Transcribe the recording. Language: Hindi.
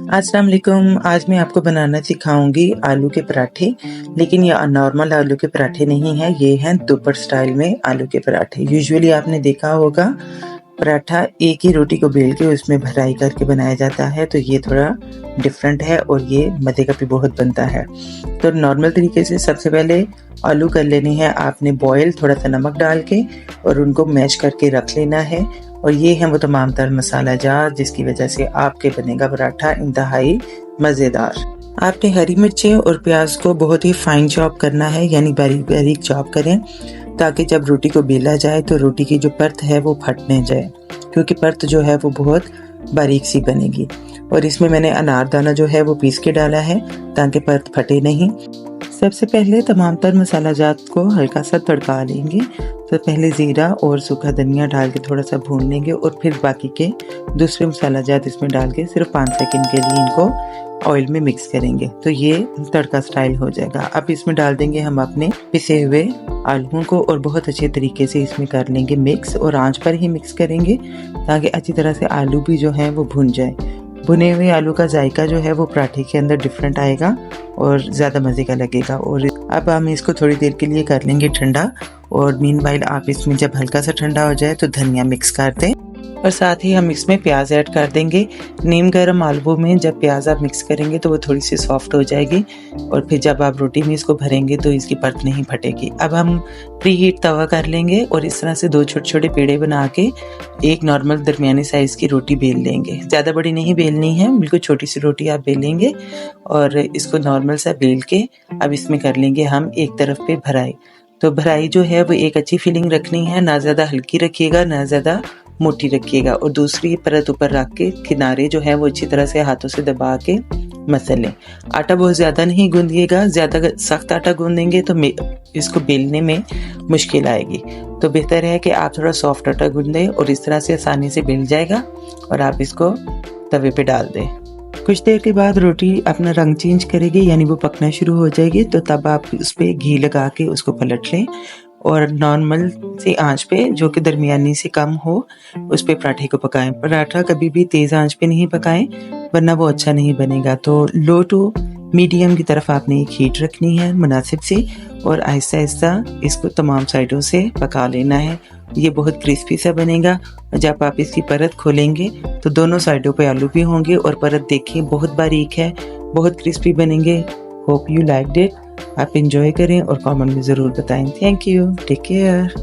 अस्सलाम वालेकुम। आज मैं आपको बनाना सिखाऊंगी आलू के पराठे, लेकिन ये नॉर्मल आलू के पराठे नहीं हैं, ये हैं दुपर स्टाइल में आलू के पराठे। यूजुअली आपने देखा होगा पराठा एक ही रोटी को बेल के उसमें भराई करके बनाया जाता है, तो ये थोड़ा डिफरेंट है और ये मज़े का भी बहुत बनता है। तो नॉर्मल तरीके से सबसे पहले आलू कर लेने हैं आपने बॉयल, थोड़ा सा नमक डाल के और उनको मैश करके रख लेना है। और ये हैं वो तमाम तर मसाला जार जिसकी वजह से आपके बनेगा पराठा इंतहाई मज़ेदार। आपने हरी मिर्चें और प्याज को बहुत ही फाइन चॉप करना है, यानी बारीक बारीक चॉप करें, ताकि जब रोटी को बेला जाए तो रोटी की जो परत है वो फट नहीं जाए, क्योंकि परत जो है वो बहुत बारीक सी बनेगी। और इसमें मैंने अनारदाना जो है वो पीस के डाला है ताकि परत फटे नहीं। सबसे पहले तमाम तर मसाला जात को हल्का सा तड़का लेंगे। तो पहले ज़ीरा और सूखा धनिया डाल के थोड़ा सा भून लेंगे और फिर बाकी के दूसरे मसाला जात इसमें डाल के सिर्फ 5 सेकंड के लिए इनको ऑयल में मिक्स करेंगे, तो ये तड़का स्टाइल हो जाएगा। अब इसमें डाल देंगे हम अपने पिसे हुए आलूओं को और बहुत अच्छे तरीके से इसमें कर लेंगे मिक्स, और आंच पर ही मिक्स करेंगे ताकि अच्छी तरह से आलू भी जो है वो भुन जाए। भुने हुए आलू का जायका जो है वो पराठे के अंदर डिफरेंट आएगा और ज़्यादा मज़े का लगेगा। और अब हम इसको थोड़ी देर के लिए कर लेंगे ठंडा, और मीनवाइल आप इसमें जब हल्का सा ठंडा हो जाए तो धनिया मिक्स कर दें और साथ ही हम इसमें प्याज ऐड कर देंगे। नीम गर्म आलू में जब प्याज आप मिक्स करेंगे तो वो थोड़ी सी सॉफ्ट हो जाएगी, और फिर जब आप रोटी में इसको भरेंगे तो इसकी परत नहीं फटेगी। अब हम प्री हीट तवा कर लेंगे और इस तरह से 2 छोटे छोटे पेड़े बना के एक नॉर्मल दरमियानी साइज़ की रोटी बेल लेंगे। ज़्यादा बड़ी नहीं बेलनी है, बिल्कुल छोटी सी रोटी आप बेलेंगे और इसको नॉर्मल सा बेल के अब इसमें कर लेंगे हम एक तरफ पे भराई। तो भराई जो है वो एक अच्छी फीलिंग रखनी है, ना ज़्यादा हल्की रखिएगा ना ज़्यादा मोटी रखिएगा, और दूसरी परत ऊपर रख के किनारे जो है वो अच्छी तरह से हाथों से दबा के मसल लें। आटा बहुत ज़्यादा नहीं गूंदिएगा, ज़्यादा सख्त आटा गूंदेंगे तो इसको बेलने में मुश्किल आएगी। तो बेहतर है कि आप थोड़ा सॉफ्ट आटा गूंदें और इस तरह से आसानी से बेल जाएगा और आप इसको तवे पे डाल दें। कुछ देर के बाद रोटी अपना रंग चेंज करेगी, यानी वो पकना शुरू हो जाएगी, तो तब आप उस पर घी लगा के उसको पलट लें और नॉर्मल सी आंच पे जो कि दरमियानी से कम हो उस पे पराठे को पकाएं। पराठा कभी भी तेज़ आंच पे नहीं पकाएं वरना वो अच्छा नहीं बनेगा। तो लो टू मीडियम की तरफ आपने एक हीट रखनी है मुनासिब से, और आहिस्ता आहिस्ता इसको तमाम साइडों से पका लेना है। ये बहुत क्रिस्पी सा बनेगा, और जब आप इसकी परत खोलेंगे तो दोनों साइडों पे आलू भी होंगे और परत देखिए बहुत बारीक है, बहुत क्रिस्पी बनेंगे। Hope you liked it. आप इंजॉय करें और कमेंट में ज़रूर बताएं। Thank you, take care.